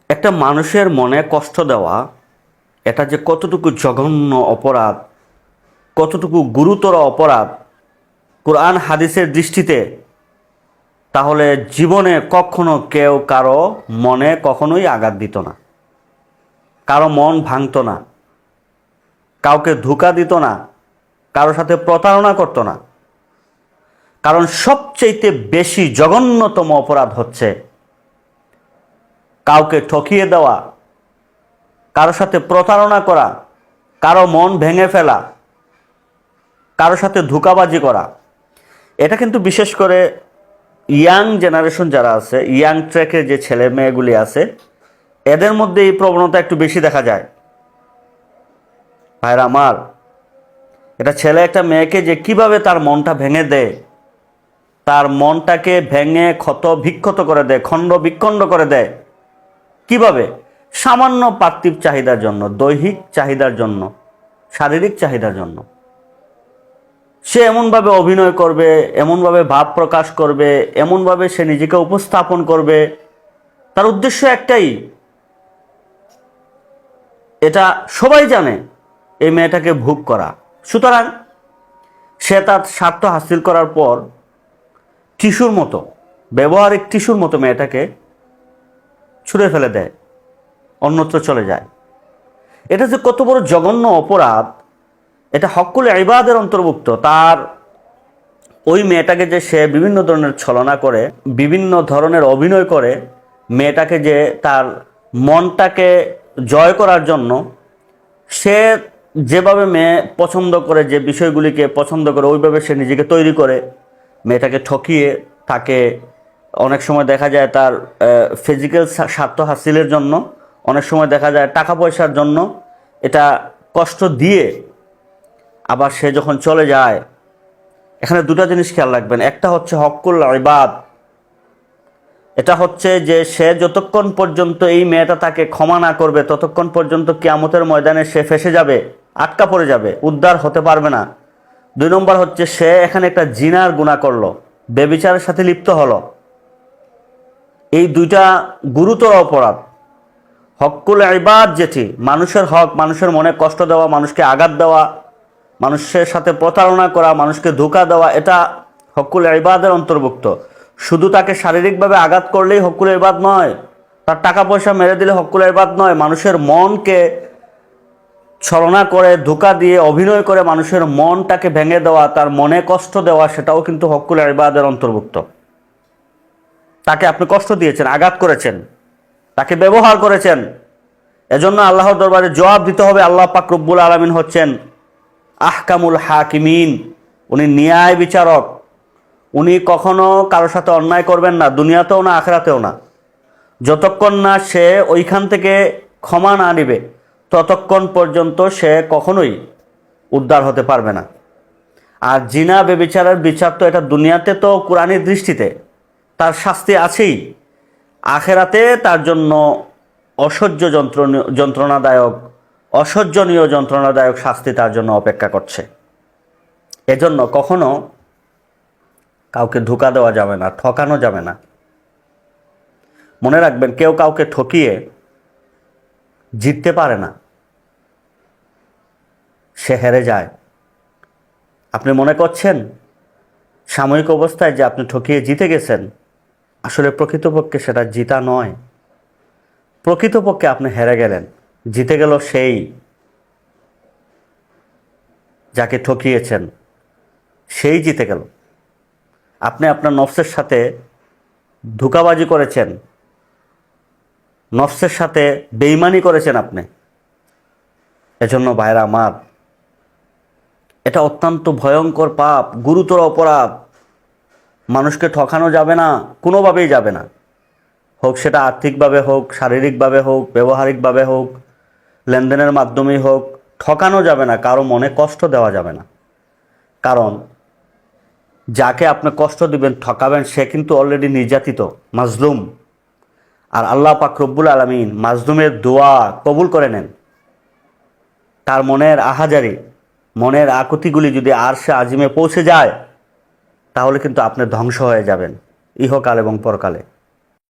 একটা মানুষের মনে কষ্ট দেওয়া এটা যে কতটুকু জঘন্য অপরাধ, কতটুকু গুরুতর অপরাধ কোরআন হাদিসের দৃষ্টিতে, তাহলে জীবনে কখনো কেউ কারো মনে কখনোই আঘাত দিত না, কারো মন ভাঙতো না, কাউকে ধোঁকা দিত না, কারো সাথে প্রতারণা করতো না। কারণ সবচেয়ে বেশি জঘন্যতম অপরাধ হচ্ছে কাউকে ঠকিয়ে দেওয়া, কারো সাথে প্রতারণা করা, কারো মন ভেঙে ফেলা, কারো সাথে ধোঁকাবাজি করা। এটা কিন্তু বিশেষ করে ইয়াং জেনারেশন যারা আছে, ইয়াং ট্র্যাকের যে ছেলে মেয়েগুলি আছে, এদের মধ্যে এই প্রবণতা একটু বেশি দেখা যায়। ভাইরা আমার, এটা ছেলে একটা মেয়েকে যে কিভাবে তার মনটা ভেঙে দেয়, তার মনটাকে ভেঙে ক্ষত বিক্ষত করে দেয়, খণ্ড বিখণ্ড করে দেয়। কিভাবে? সামান্য পার্থিব চাহিদার জন্য, দৈহিক চাহিদার জন্য, শারীরিক চাহিদার জন্য। সে এমনভাবে অভিনয় করবে, এমনভাবে ভাব প্রকাশ করবে, এমনভাবে সে নিজেকে উপস্থাপন করবে, তার উদ্দেশ্য একটাই, এটা সবাই জানে, এই মেয়েটাকে ভোগ করা। সুতরাং সে তার স্বার্থ হাসিল করার পর টিস্যুর মতো, ব্যবহারিক টিস্যুর মতো মেয়েটাকে ছুঁড়ে ফেলে দেয়, অন্যত্র চলে যায়। এটা যে কত বড় জঘন্য অপরাধ, এটা হকুল ইবাদের অন্তর্ভুক্ত। তার ওই মেয়েটাকে যে সে বিভিন্ন ধরনের ছলনা করে, বিভিন্ন ধরনের অভিনয় করে, মেয়েটাকে যে তার মনটাকে জয় করার জন্য সে যেভাবে মেয়ে পছন্দ করে, যে বিষয়গুলিকে পছন্দ করে, ওইভাবে সে নিজেকে তৈরি করে, মেয়েটাকে ঠকিয়ে তাকে অনেক সময় দেখা যায় তার ফিজিক্যাল স্বার্থ হাসিলের জন্য, অনেক সময় দেখা যায় টাকা পয়সার জন্য, এটা কষ্ট দিয়ে আবার সে যখন চলে যায়। এখানে দুটো জিনিস খেয়াল রাখবেন। একটা হচ্ছে হকুল ইবাদ, এটা হচ্ছে যে সে যতক্ষণ পর্যন্ত এই মেয়েটা তাকে ক্ষমা না করবে, ততক্ষণ পর্যন্ত কিয়ামতের ময়দানে সে ফেসে যাবে, আটকা পড়ে যাবে, উদ্ধার হতে পারবে না। 2 নম্বর হচ্ছে সে এখানে একটা জিনার গুনাহ করলো, ব্যভিচারের সাথে লিপ্ত হলো। এই দুইটা গুরুতর অপরাধ। হকুল ইবাদ যেটি, মানুষের হক, মানুষের মনে কষ্ট দেওয়া, মানুষকে আঘাত দেওয়া, মানুষের সাথে প্রতারণা করা, মানুষকে ধোঁকা দেওয়া, এটা হকুল ইবাদের অন্তর্ভুক্ত। শুধু তাকে শারীরিকভাবে আঘাত করলেই হকুল ইবাদ নয়, তার টাকা পয়সা মেরে দিলে হকুল ইবাদ নয়। মানুষের মনকে ছলনা করে, ধোঁকা দিয়ে, অভিনয় করে মানুষের মনটাকে ভেঙে দেওয়া, তার মনে কষ্ট দেওয়া, সেটাও কিন্তু হকুল ইবাদের অন্তর্ভুক্ত। তাকে আপনি কষ্ট দিয়েছেন, আঘাত করেছেন, তাকে ব্যবহার করেছেন, এজন্য আল্লাহর দরবারে জবাব দিতে হবে। আল্লাহ পাক রব্বুল আলামিন হচ্ছেন আহকামুল হাকিমিন, উনি ন্যায় বিচারক। উনি কখনো কারোর সাথে অন্যায় করবেন না, দুনিয়াতেও না, আখিরাতেও না। যতক্ষণ না সে ওইখান থেকে ক্ষমা না নিবে, ততক্ষণ পর্যন্ত সে কখনোই উদ্ধার হতে পারবে না। আর জিনা ব্যভিচারের বিচার তো এটা দুনিয়াতে তো কোরআনের দৃষ্টিতে তার শাস্তি আছেই, আখিরাতে তার জন্য অসহ্য যন্ত্রণাদায়ক, অসহ্যনীয় যন্ত্রণাদায়ক শাস্তি তার জন্য অপেক্ষা করছে। এজন্য কখনো কাউকে ধোঁকা দেওয়া যাবে না, ঠকানো যাবে না। মনে রাখবেন, কেউ কাউকে ঠকিয়ে জিততে পারে না, সে হেরে যায়। আপনি মনে করছেন সাময়িক অবস্থায় যে আপনি ঠকিয়ে জিতে গেছেন, আসলে প্রকৃতপক্ষে সেটা জিতা নয়। প্রকৃতপক্ষে আপনি হেরে গেলেন, জিতে গেল সেই যাকে ঠকিয়েছেন, সেই জিতে গেল। আপনি আপনার নফসের সাথে ধোঁকাবাজি করেছেন, নফসের সাথে বেঈমানি করেছেন আপনি। এজন্য ভাইরা আমার, এটা অত্যন্ত ভয়ঙ্কর পাপ, গুরুতর অপরাধ। মানুষকে ঠকানো যাবে না, কোনোভাবেই যাবে না। হোক সেটা আর্থিকভাবে হোক, শারীরিকভাবে হোক, ব্যবহারিকভাবে হোক, লেনদেনের মাধ্যমেই হোক, ঠকানো যাবে না, কারো মনে কষ্ট দেওয়া যাবে না। কারণ যাকে আপনি কষ্ট দিবেন, ঠকাবেন, সে কিন্তু অলরেডি নির্যাতিত, মাজলুম। আর আল্লাহ পাক রব্বুল আলামিন মাজলুমের দোয়া কবুল করে নেন। তার মনের আহাজারি, মনের আকুতিগুলি যদি আরশে আজিমে পৌঁছে যায়, তাহলে কিন্তু আপনি ধ্বংস হয়ে যাবেন ইহকাল এবং পরকালে।